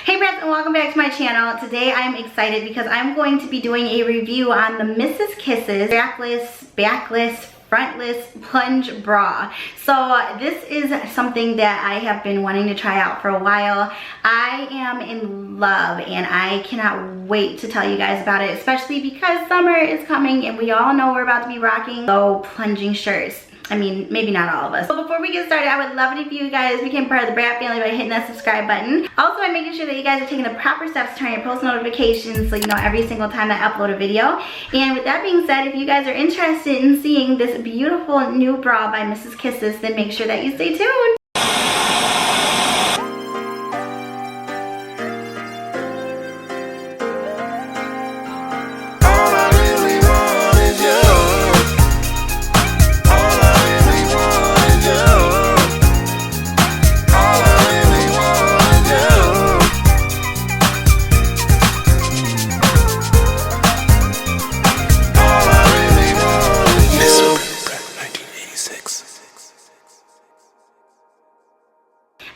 Hey Brats, and welcome back to my channel. Today I'm excited because I'm going to be doing a review on the Mrs. Kisses backless, frontless plunge bra. So this is something that I have been wanting to try out for a while. I am in love and I cannot wait to tell you guys about it, especially because summer is coming and we all know we're about to be rocking low plunging shirts. I mean, maybe not all of us. So before we get started, I would love it if you guys became part of the Brat family by hitting that subscribe button. Also by making sure that you guys are taking the proper steps to turn your post notifications so you know every single time that I upload a video. And with that being said, if you guys are interested in seeing this beautiful new bra by Mrs. Kisses, then make sure that you stay tuned.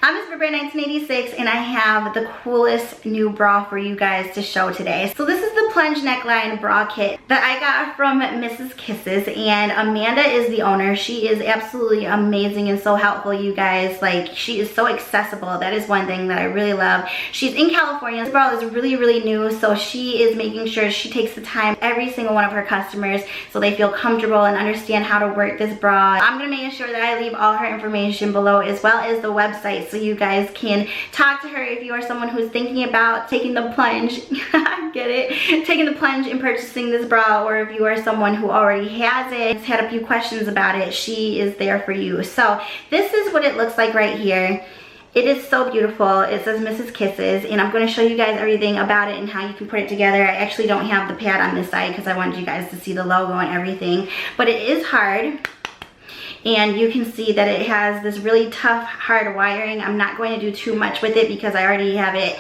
I'm MSBRITBRAT 1986 and I have the coolest new bra for you guys to show today. So this is the Plunge neckline bra kit that I got from Mrs. Kisses, and Amanda is the owner. She is absolutely amazing and so helpful, you guys. Like, she is so accessible. That is one thing that I really love. She's in California. This bra is really new, so she is making sure she takes the time every single one of her customers so they feel comfortable and understand how to work this bra. I'm gonna make sure that I leave all her information below, as well as the website, so you guys can talk to her if you are someone who's thinking about taking the plunge. Get it? Taking the plunge and purchasing this bra, or if you are someone who already has it, has had a few questions about it, she is there for you. So this is what it looks like right here. It is so beautiful. It says Mrs. Kisses, and I'm going to show you guys everything about it and how you can put it together. I actually don't have the pad on this side because I wanted you guys to see the logo and everything, but it is hard. And you can see that it has this really tough, hard wiring. I'm not going to do too much with it because I already have it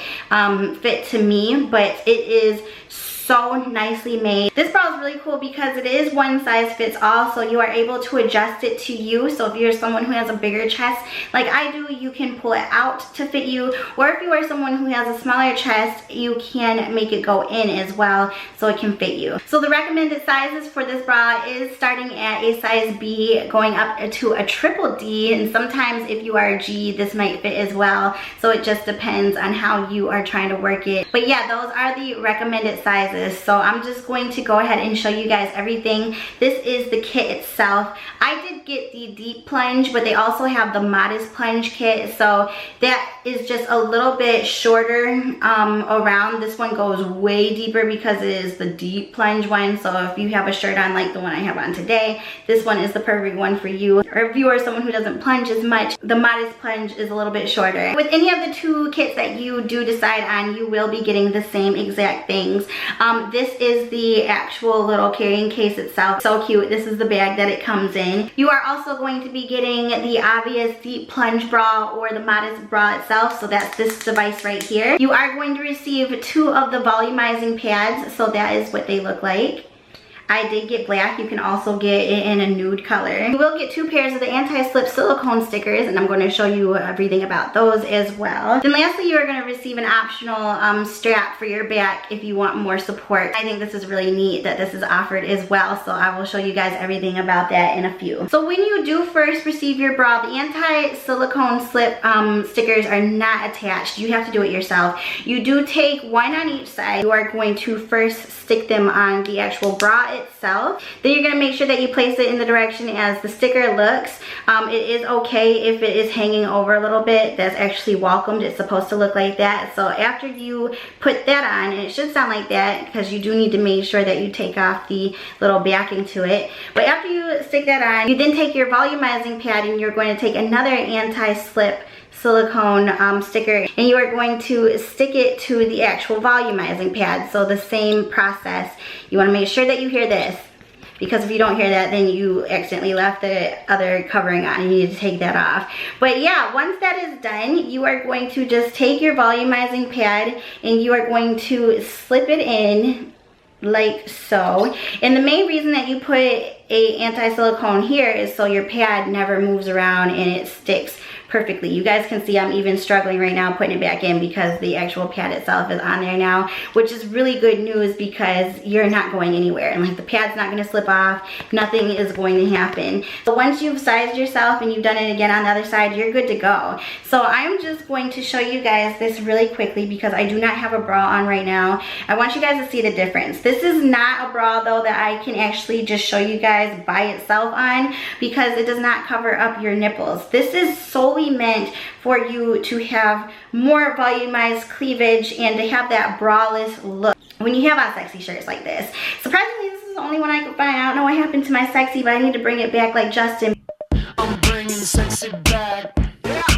fit to me, but it is so nicely made. This bra is really cool because it is one size fits all, so you are able to adjust it to you. So if you're someone who has a bigger chest like I do, you can pull it out to fit you, or if you are someone who has a smaller chest, you can make it go in as well so it can fit you. So the recommended sizes for this bra is starting at a size B going up to a triple D, and sometimes if you are a G, this might fit as well. So it just depends on how you are trying to work it. But yeah, those are the recommended sizes. So I'm just going to go ahead and show you guys everything. This is the kit itself. I did get the deep plunge, but they also have the modest plunge kit, so that is just a little bit shorter around. This one goes way deeper because it is the deep plunge one. So if you have a shirt on like the one I have on today, this one is the perfect one for you. Or if you are someone who doesn't plunge as much, the modest plunge is a little bit shorter. With any of the two kits that you do decide on, you will be getting the same exact things. This is the actual little carrying case itself. So cute. This is the bag that it comes in. You are also going to be getting the obvious deep plunge bra or the modest bra itself. So that's this device right here. You are going to receive 2 of the volumizing pads. So that is what they look like. I did get black. You can also get it in a nude color. You will get 2 pairs of the anti-slip silicone stickers, and I'm going to show you everything about those as well. Then lastly, you are going to receive an optional strap for your back if you want more support. I think this is really neat that this is offered as well, so I will show you guys everything about that in a few. So when you do first receive your bra, the anti-silicone slip stickers are not attached. You have to do it yourself. You do take 1 on each side. You are going to first stick them on the actual bra itself. Then you're going to make sure that you place it in the direction as the sticker looks. It is okay if it is hanging over a little bit. That's actually welcomed. It's supposed to look like that. So after you put that on, and it should sound like that because you do need to make sure that you take off the little backing to it. But after you stick that on, you then take your volumizing pad and you're going to take another anti-slip silicone sticker, and you are going to stick it to the actual volumizing pad. So the same process. You want to make sure that you hear this, because if you don't hear that, then you accidentally left the other covering on. You need to take that off. But yeah, once that is done, you are going to just take your volumizing pad and you are going to slip it in like so. And the main reason that you put a anti-silicone here is so your pad never moves around and it sticks perfectly. You guys can see I'm even struggling right now putting it back in because the actual pad itself is on there now, which is really good news because you're not going anywhere. And like the pad's not gonna slip off, nothing is going to happen. So once you've sized yourself and you've done it again on the other side, you're good to go. So I'm just going to show you guys this really quickly because I do not have a bra on right now. I want you guys to see the difference. This is not a bra though that I can actually just show you guys by itself on because it does not cover up your nipples. This is solely meant for you to have more volumized cleavage and to have that braless look when you have on sexy shirts like this. Surprisingly, this is the only one I could find. I don't know what happened to my sexy, but I need to bring it back like Justin. I'm bringing sexy back.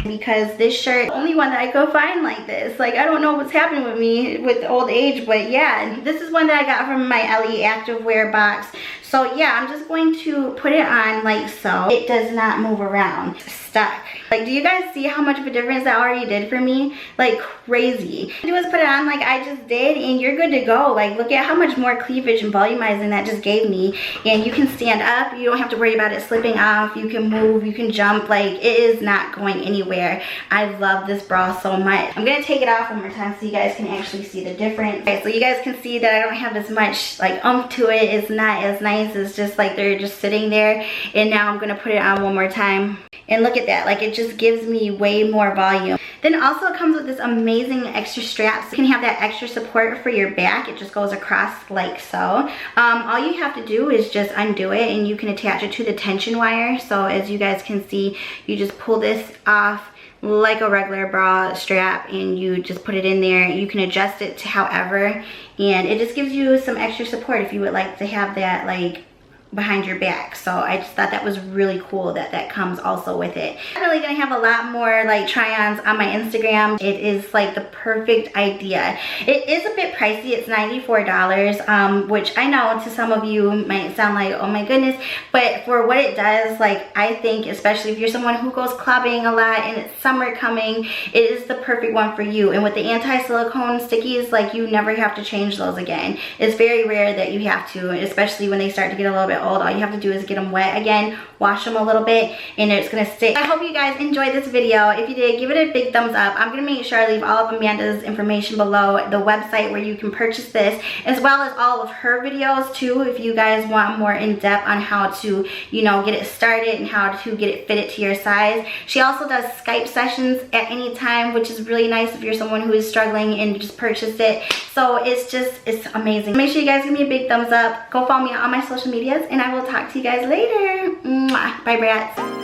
Because this shirt, only one that I could find like this. Like, I don't know what's happening with me with old age, but yeah, this is one that I got from my Ellie Activewear box. So yeah, I'm just going to put it on like so. It does not move around. Stuck. Like, do you guys see how much of a difference that already did for me? Like, crazy. Do is put it on like I just did and you're good to go. Like, look at how much more cleavage and volumizing that just gave me. And you can stand up. You don't have to worry about it slipping off. You can move. You can jump. Like, it is not going anywhere. I love this bra so much. I'm going to take it off one more time so you guys can actually see the difference. Okay, so you guys can see that I don't have as much like oomph to it. It's not as nice. It's just like they're just sitting there. And now I'm going to put it on one more time. And look at that, like it just gives me way more volume. Then also it comes with this amazing extra straps. You can have that extra support for your back. It just goes across like so. All you have to do is just undo it and you can attach it to the tension wire. So as you guys can see, you just pull this off like a regular bra strap and you just put it in there. You can adjust it to however, and it just gives you some extra support if you would like to have that like behind your back. So I just thought that was really cool that that comes also with it. I'm really gonna have a lot more like try-ons on my Instagram. It is like the perfect idea. It is a bit pricey. It's $94, which I know to some of you might sound like, oh my goodness, but for what it does, like I think especially if you're someone who goes clubbing a lot and it's summer coming, it is the perfect one for you. And with the anti-silicone stickies, like you never have to change those again. It's very rare that you have to, especially when they start to get a little bit old. All you have to do is get them wet again, wash them a little bit, and it's gonna stick. I hope you guys enjoyed this video. If you did, give it a big thumbs up. I'm gonna make sure I leave all of Amanda's information below, the website where you can purchase this, as well as all of her videos too, if you guys want more in-depth on how to, you know, get it started and how to get it fitted to your size. She also does Skype sessions at any time, which is really nice if you're someone who is struggling and just purchase it. So it's amazing. Make sure you guys give me a big thumbs up. Go follow me on all my social medias, and I will talk to you guys later. Mwah. Bye, brats.